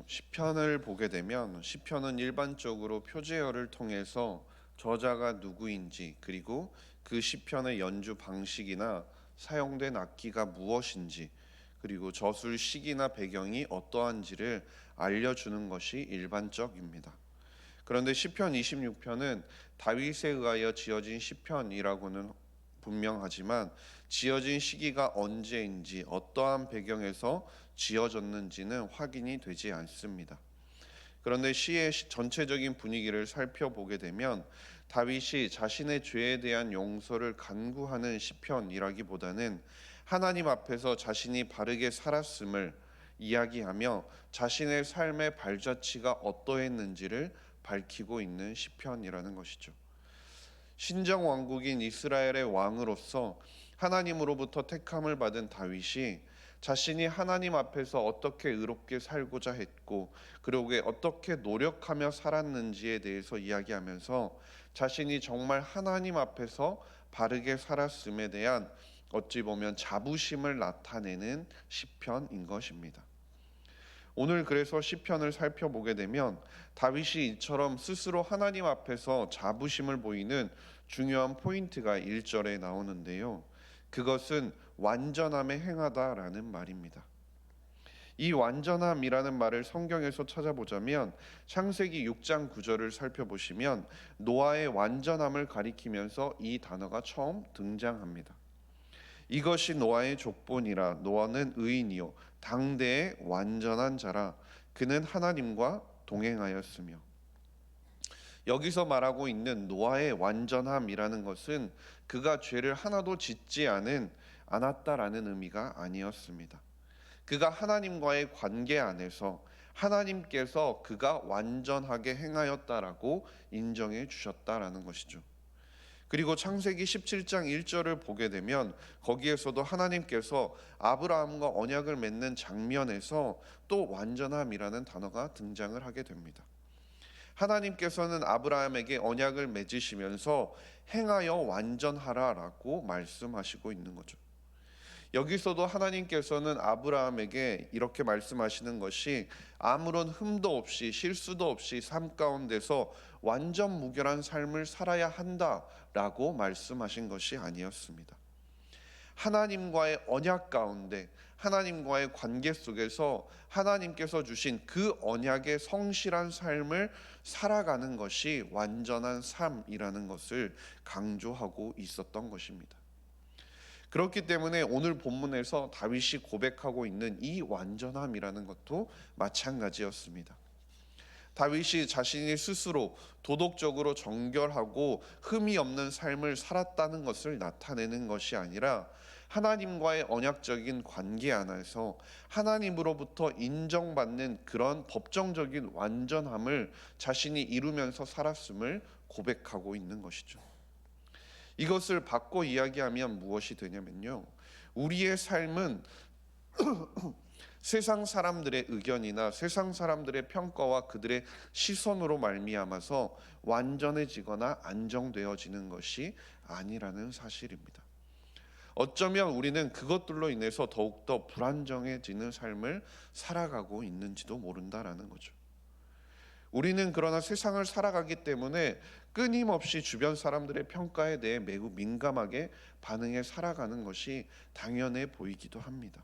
시편을 보게 되면 시편은 일반적으로 표제어를 통해서 저자가 누구인지, 그리고 그 시편의 연주 방식이나 사용된 악기가 무엇인지, 그리고 저술 시기나 배경이 어떠한지를 알려주는 것이 일반적입니다. 그런데 시편 26편은 다윗에 의하여 지어진 시편이라고는 분명하지만 지어진 시기가 언제인지, 어떠한 배경에서 지어졌는지는 확인이 되지 않습니다. 그런데 시의 전체적인 분위기를 살펴보게 되면 다윗이 자신의 죄에 대한 용서를 간구하는 시편이라기보다는 하나님 앞에서 자신이 바르게 살았음을 이야기하며 자신의 삶의 발자취가 어떠했는지를 밝히고 있는 시편이라는 것이죠. 신정 왕국인 이스라엘의 왕으로서 하나님으로부터 택함을 받은 다윗이 자신이 하나님 앞에서 어떻게 의롭게 살고자 했고, 그리고 어떻게 노력하며 살았는지에 대해서 이야기하면서 자신이 정말 하나님 앞에서 바르게 살았음에 대한 어찌 보면 자부심을 나타내는 시편인 것입니다. 오늘 그래서 시편을 살펴보게 되면 다윗이 이처럼 스스로 하나님 앞에서 자부심을 보이는 중요한 포인트가 1절에 나오는데요. 그것은 완전함에 행하다라는 말입니다. 이 완전함이라는 말을 성경에서 찾아보자면 창세기 6장 9절을 살펴보시면 노아의 완전함을 가리키면서 이 단어가 처음 등장합니다. 이것이 노아의 족본이라. 노아는 의인이요 당대의 완전한 자라. 그는 하나님과 동행하였으며. 여기서 말하고 있는 노아의 완전함이라는 것은 그가 죄를 하나도 짓지 않았다라는 의미가 아니었습니다. 그가 하나님과의 관계 안에서 하나님께서 그가 완전하게 행하였다라고 인정해 주셨다라는 것이죠. 그리고 창세기 17장 1절을 보게 되면 거기에서도 하나님께서 아브라함과 언약을 맺는 장면에서 또 완전함이라는 단어가 등장을 하게 됩니다. 하나님께서는 아브라함에게 언약을 맺으시면서 행하여 완전하라라고 말씀하시고 있는 거죠. 여기서도 하나님께서는 아브라함에게 이렇게 말씀하시는 것이 아무런 흠도 없이 실수도 없이 삶 가운데서 완전 무결한 삶을 살아야 한다라고 말씀하신 것이 아니었습니다. 하나님과의 언약 가운데, 하나님과의 관계 속에서 하나님께서 주신 그 언약의 성실한 삶을 살아가는 것이 완전한 삶이라는 것을 강조하고 있었던 것입니다. 그렇기 때문에 오늘 본문에서 다윗이 고백하고 있는 이 완전함이라는 것도 마찬가지였습니다. 다윗이 자신이 스스로 도덕적으로 정결하고 흠이 없는 삶을 살았다는 것을 나타내는 것이 아니라 하나님과의 언약적인 관계 안에서 하나님으로부터 인정받는 그런 법정적인 완전함을 자신이 이루면서 살았음을 고백하고 있는 것이죠. 이것을 바꿔 이야기하면 무엇이 되냐면요, 우리의 삶은 세상 사람들의 의견이나 세상 사람들의 평가와 그들의 시선으로 말미암아서 완전해지거나 안정되어지는 것이 아니라는 사실입니다. 어쩌면 우리는 그것들로 인해서 더욱더 불안정해지는 삶을 살아가고 있는지도 모른다라는 거죠. 우리는 그러나 세상을 살아가기 때문에 끊임없이 주변 사람들의 평가에 대해 매우 민감하게 반응해 살아가는 것이 당연해 보이기도 합니다.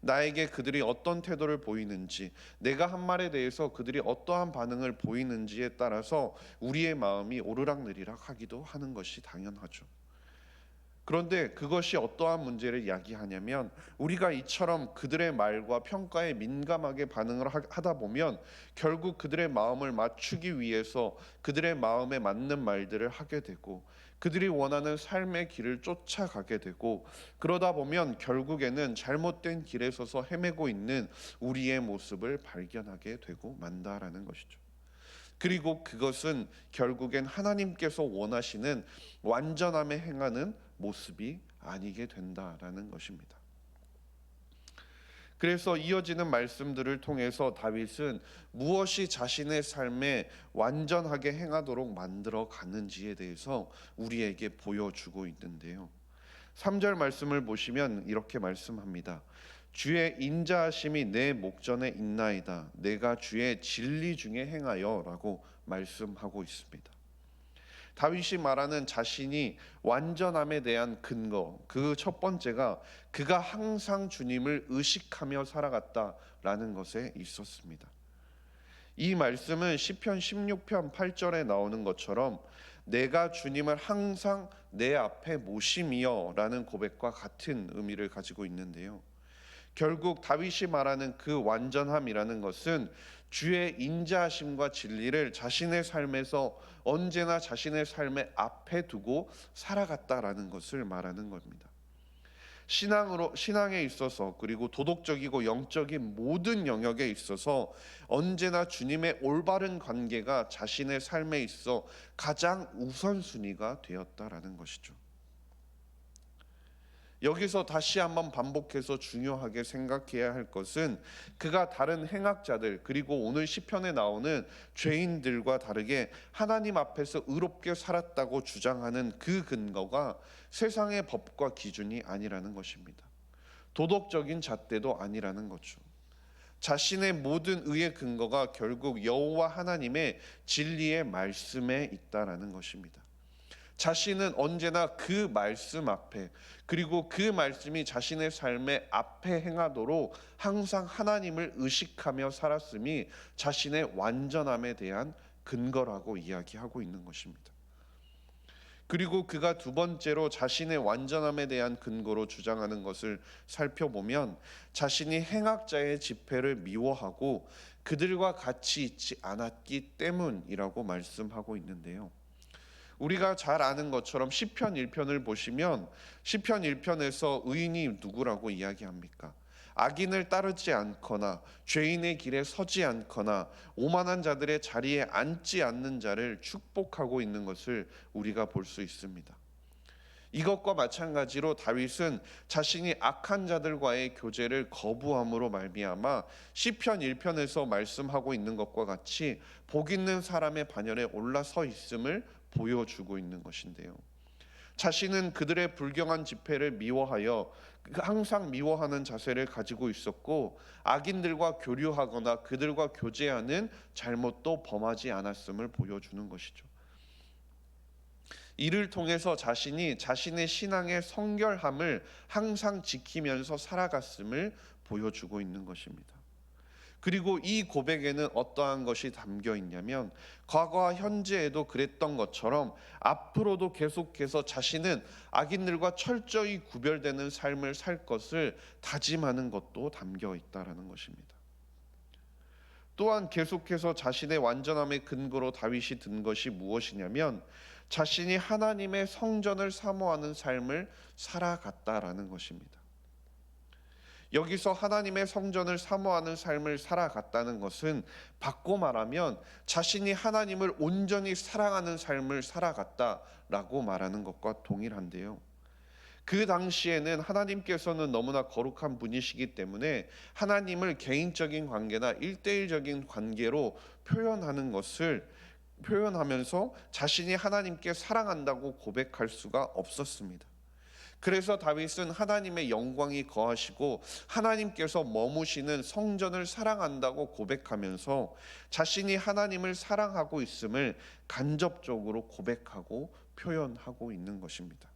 나에게 그들이 어떤 태도를 보이는지, 내가 한 말에 대해서 그들이 어떠한 반응을 보이는지에 따라서 우리의 마음이 오르락내리락 하기도 하는 것이 당연하죠. 그런데 그것이 어떠한 문제를 이야기하냐면, 우리가 이처럼 그들의 말과 평가에 민감하게 반응을 하다 보면 결국 그들의 마음을 맞추기 위해서 그들의 마음에 맞는 말들을 하게 되고, 그들이 원하는 삶의 길을 쫓아가게 되고, 그러다 보면 결국에는 잘못된 길에 서서 헤매고 있는 우리의 모습을 발견하게 되고 만다라는 것이죠. 그리고 그것은 결국엔 하나님께서 원하시는 완전함에 행하는 모습이 아니게 된다라는 것입니다. 그래서 이어지는 말씀들을 통해서 다윗은 무엇이 자신의 삶에 완전하게 행하도록 만들어 가는지에 대해서 우리에게 보여주고 있는데요. 3절 말씀을 보시면 이렇게 말씀합니다. 주의 인자하심이 내 목전에 있나이다. 내가 주의 진리 중에 행하여라고 말씀하고 있습니다. 다윗이 말하는 자신이 완전함에 대한 근거, 그 첫 번째가 그가 항상 주님을 의식하며 살아갔다라는 것에 있었습니다. 이 말씀은 시편 16편 8절에 나오는 것처럼 내가 주님을 항상 내 앞에 모심이여라는 고백과 같은 의미를 가지고 있는데요. 결국 다윗이 말하는 그 완전함이라는 것은 주의 인자하심과 진리를 자신의 삶에서 언제나 자신의 삶의 앞에 두고 살아갔다라는 것을 말하는 겁니다. 신앙에 있어서 그리고 도덕적이고 영적인 모든 영역에 있어서 언제나 주님의 올바른 관계가 자신의 삶에 있어 가장 우선순위가 되었다라는 것이죠. 여기서 다시 한번 반복해서 중요하게 생각해야 할 것은 그가 다른 행악자들 그리고 오늘 시편에 나오는 죄인들과 다르게 하나님 앞에서 의롭게 살았다고 주장하는 그 근거가 세상의 법과 기준이 아니라는 것입니다. 도덕적인 잣대도 아니라는 거죠. 자신의 모든 의의 근거가 결국 여호와 하나님의 진리의 말씀에 있다라는 것입니다. 자신은 언제나 그 말씀 앞에 그리고 그 말씀이 자신의 삶의 앞에 행하도록 항상 하나님을 의식하며 살았음이 자신의 완전함에 대한 근거라고 이야기하고 있는 것입니다. 그리고 그가 두 번째로 자신의 완전함에 대한 근거로 주장하는 것을 살펴보면 자신이 행악자의 집회를 미워하고 그들과 같이 있지 않았기 때문이라고 말씀하고 있는데요. 우리가 잘 아는 것처럼 시편 1편을 보시면 시편 1편에서 의인이 누구라고 이야기합니까? 악인을 따르지 않거나 죄인의 길에 서지 않거나 오만한 자들의 자리에 앉지 않는 자를 축복하고 있는 것을 우리가 볼 수 있습니다. 이것과 마찬가지로 다윗은 자신이 악한 자들과의 교제를 거부함으로 말미암아 시편 1편에서 말씀하고 있는 것과 같이 복 있는 사람의 반열에 올라서 있음을 보여주고 있는 것인데요. 자신은 그들의 불경한 집회를 미워하여 항상 미워하는 자세를 가지고 있었고 악인들과 교류하거나 그들과 교제하는 잘못도 범하지 않았음을 보여주는 것이죠. 이를 통해서 자신이 자신의 신앙의 성결함을 항상 지키면서 살아갔음을 보여주고 있는 것입니다. 그리고 이 고백에는 어떠한 것이 담겨 있냐면 과거와 현재에도 그랬던 것처럼 앞으로도 계속해서 자신은 악인들과 철저히 구별되는 삶을 살 것을 다짐하는 것도 담겨 있다라는 것입니다. 또한 계속해서 자신의 완전함의 근거로 다윗이 든 것이 무엇이냐면 자신이 하나님의 성전을 사모하는 삶을 살아갔다라는 것입니다. 여기서 하나님의 성전을 사모하는 삶을 살아갔다는 것은 바꿔 말하면 자신이 하나님을 온전히 사랑하는 삶을 살아갔다라고 말하는 것과 동일한데요. 그 당시에는 하나님께서는 너무나 거룩한 분이시기 때문에 하나님을 개인적인 관계나 일대일적인 관계로 표현하면서 자신이 하나님께 사랑한다고 고백할 수가 없었습니다. 그래서 다윗은 하나님의 영광이 거하시고 하나님께서 머무시는 성전을 사랑한다고 고백하면서 자신이 하나님을 사랑하고 있음을 간접적으로 고백하고 표현하고 있는 것입니다.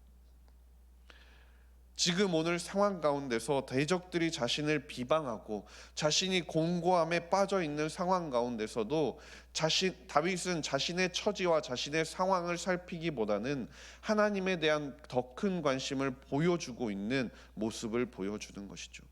지금 오늘 상황 가운데서 대적들이 자신을 비방하고 자신이 공고함에 빠져 있는 상황 가운데서도 다윗은 자신의 처지와 자신의 상황을 살피기보다는 하나님에 대한 더 큰 관심을 보여주고 있는 모습을 보여주는 것이죠.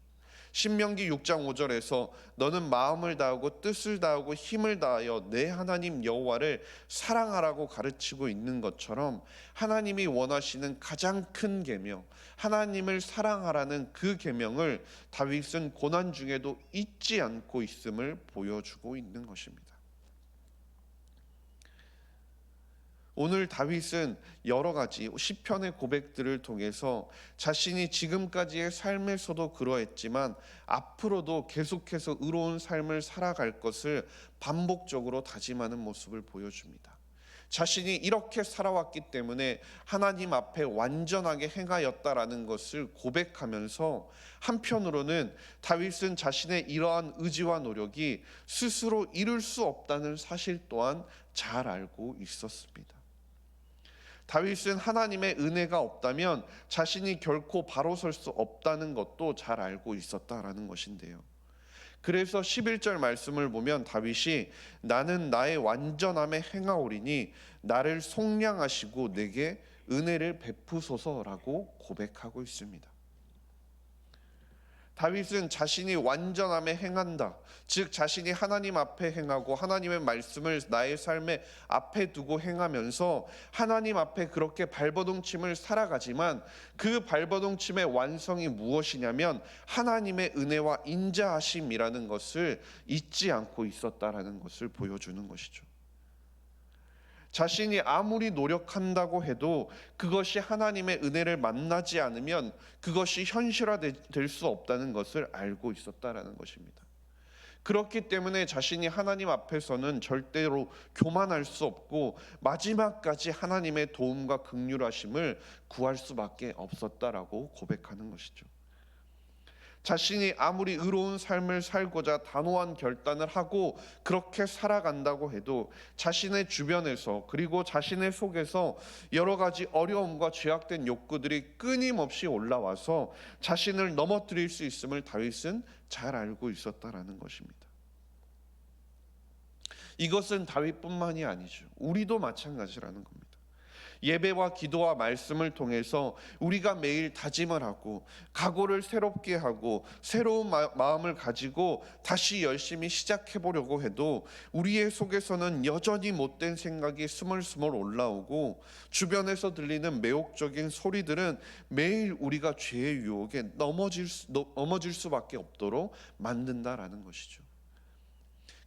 신명기 6장 5절에서 너는 마음을 다하고 뜻을 다하고 힘을 다하여 내 하나님 여호와를 사랑하라고 가르치고 있는 것처럼 하나님이 원하시는 가장 큰 계명, 하나님을 사랑하라는 그 계명을 다윗은 고난 중에도 잊지 않고 있음을 보여주고 있는 것입니다. 오늘 다윗은 여러 가지 시편의 고백들을 통해서 자신이 지금까지의 삶에서도 그러했지만 앞으로도 계속해서 의로운 삶을 살아갈 것을 반복적으로 다짐하는 모습을 보여줍니다. 자신이 이렇게 살아왔기 때문에 하나님 앞에 완전하게 행하였다라는 것을 고백하면서, 한편으로는 다윗은 자신의 이러한 의지와 노력이 스스로 이룰 수 없다는 사실 또한 잘 알고 있었습니다. 다윗은 하나님의 은혜가 없다면 자신이 결코 바로 설 수 없다는 것도 잘 알고 있었다라는 것인데요. 그래서 11절 말씀을 보면 다윗이 나는 나의 완전함에 행하오리니 나를 속량하시고 내게 은혜를 베푸소서라고 고백하고 있습니다. 다윗은 자신이 완전함에 행한다, 즉 자신이 하나님 앞에 행하고 하나님의 말씀을 나의 삶에 앞에 두고 행하면서 하나님 앞에 그렇게 발버둥침을 살아가지만, 그 발버둥침의 완성이 무엇이냐면 하나님의 은혜와 인자하심이라는 것을 잊지 않고 있었다라는 것을 보여주는 것이죠. 자신이 아무리 노력한다고 해도 그것이 하나님의 은혜를 만나지 않으면 그것이 현실화될 수 없다는 것을 알고 있었다라는 것입니다. 그렇기 때문에 자신이 하나님 앞에서는 절대로 교만할 수 없고 마지막까지 하나님의 도움과 긍휼하심을 구할 수밖에 없었다라고 고백하는 것이죠. 자신이 아무리 의로운 삶을 살고자 단호한 결단을 하고 그렇게 살아간다고 해도 자신의 주변에서, 그리고 자신의 속에서 여러 가지 어려움과 죄악된 욕구들이 끊임없이 올라와서 자신을 넘어뜨릴 수 있음을 다윗은 잘 알고 있었다라는 것입니다. 이것은 다윗뿐만이 아니죠. 우리도 마찬가지라는 겁니다. 예배와 기도와 말씀을 통해서 우리가 매일 다짐을 하고 각오를 새롭게 하고 새로운 마음을 가지고 다시 열심히 시작해 보려고 해도 우리의 속에서는 여전히 못된 생각이 스물스물 올라오고, 주변에서 들리는 매혹적인 소리들은 매일 우리가 죄의 유혹에 넘어질 수밖에 없도록 만든다라는 것이죠.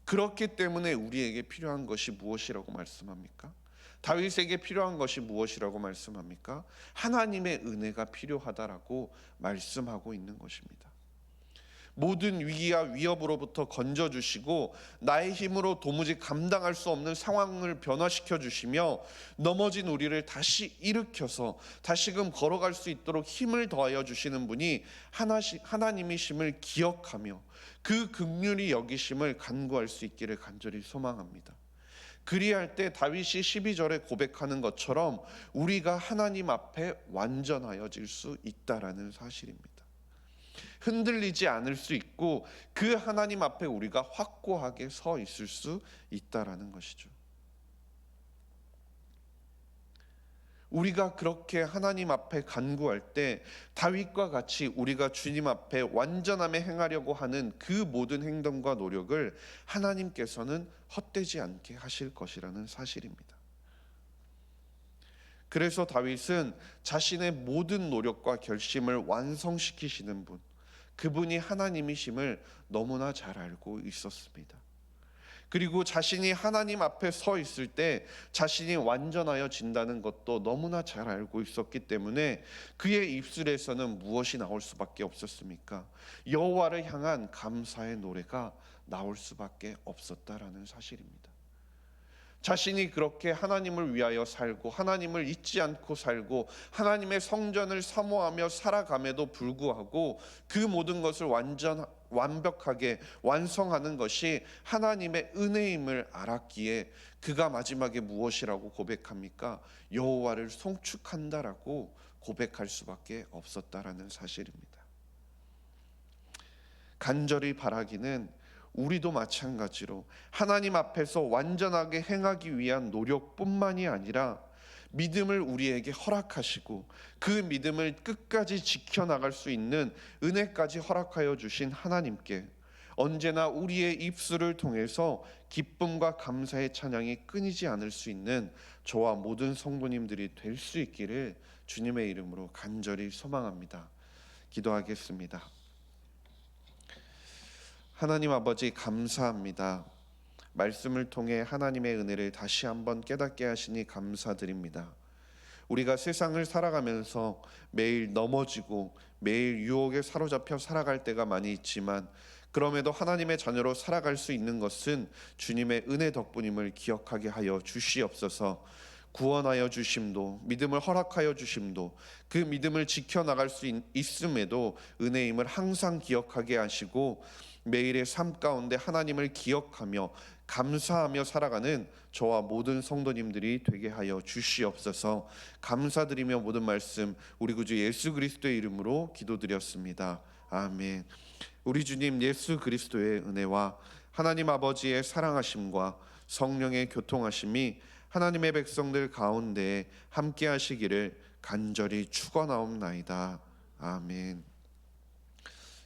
그렇기 때문에 우리에게 필요한 것이 무엇이라고 말씀합니까? 다윗에게 필요한 것이 무엇이라고 말씀합니까? 하나님의 은혜가 필요하다라고 말씀하고 있는 것입니다. 모든 위기와 위협으로부터 건져주시고 나의 힘으로 도무지 감당할 수 없는 상황을 변화시켜 주시며 넘어진 우리를 다시 일으켜서 다시금 걸어갈 수 있도록 힘을 더하여 주시는 분이 하나님이심을 기억하며 그 긍휼히 여기심을 간구할 수 있기를 간절히 소망합니다. 그리할 때 다윗이 12절에 고백하는 것처럼 우리가 하나님 앞에 완전하여질 수 있다라는 사실입니다. 흔들리지 않을 수 있고 그 하나님 앞에 우리가 확고하게 서 있을 수 있다라는 것이죠. 우리가 그렇게 하나님 앞에 간구할 때 다윗과 같이 우리가 주님 앞에 완전함에 행하려고 하는 그 모든 행동과 노력을 하나님께서는 헛되지 않게 하실 것이라는 사실입니다. 그래서 다윗은 자신의 모든 노력과 결심을 완성시키시는 분, 그분이 하나님이심을 너무나 잘 알고 있었습니다. 그리고 자신이 하나님 앞에 서 있을 때 자신이 완전하여진다는 것도 너무나 잘 알고 있었기 때문에 그의 입술에서는 무엇이 나올 수밖에 없었습니까? 여호와를 향한 감사의 노래가 나올 수밖에 없었다라는 사실입니다. 자신이 그렇게 하나님을 위하여 살고 하나님을 잊지 않고 살고 하나님의 성전을 사모하며 살아감에도 불구하고 그 모든 것을 완벽하게 완성하는 것이 하나님의 은혜임을 알았기에 그가 마지막에 무엇이라고 고백합니까? 여호와를 송축한다라고 고백할 수밖에 없었다라는 사실입니다. 간절히 바라기는 우리도 마찬가지로 하나님 앞에서 완전하게 행하기 위한 노력뿐만이 아니라 믿음을 우리에게 허락하시고 그 믿음을 끝까지 지켜나갈 수 있는 은혜까지 허락하여 주신 하나님께 언제나 우리의 입술을 통해서 기쁨과 감사의 찬양이 끊이지 않을 수 있는 저와 모든 성도님들이 될 수 있기를 주님의 이름으로 간절히 소망합니다. 기도하겠습니다. 하나님 아버지, 감사합니다. 말씀을 통해 하나님의 은혜를 다시 한번 깨닫게 하시니 감사드립니다. 우리가 세상을 살아가면서 매일 넘어지고 매일 유혹에 사로잡혀 살아갈 때가 많이 있지만 그럼에도 하나님의 자녀로 살아갈 수 있는 것은 주님의 은혜 덕분임을 기억하게 하여 주시옵소서. 구원하여 주심도, 믿음을 허락하여 주심도, 그 믿음을 지켜나갈 수 있음에도 은혜임을 항상 기억하게 하시고, 매일의 삶 가운데 하나님을 기억하며 감사하며 살아가는 저와 모든 성도님들이 되게 하여 주시옵소서. 감사드리며 모든 말씀 우리 구주 예수 그리스도의 이름으로 기도드렸습니다. 아멘. 우리 주님 예수 그리스도의 은혜와 하나님 아버지의 사랑하심과 성령의 교통하심이 하나님의 백성들 가운데 함께 하시기를 간절히 축원하옵나이다. 아멘.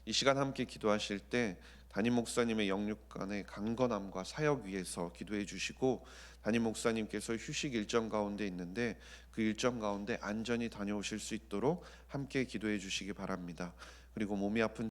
이 시간 함께 기도하실 때 담임 목사님의 영육간의 강건함과 사역 위해서 기도해 주시고, 담임 목사님께서 휴식 일정 가운데 있는데 그 일정 가운데 안전히 다녀오실 수 있도록 함께 기도해 주시기 바랍니다. 그리고 몸이 아픈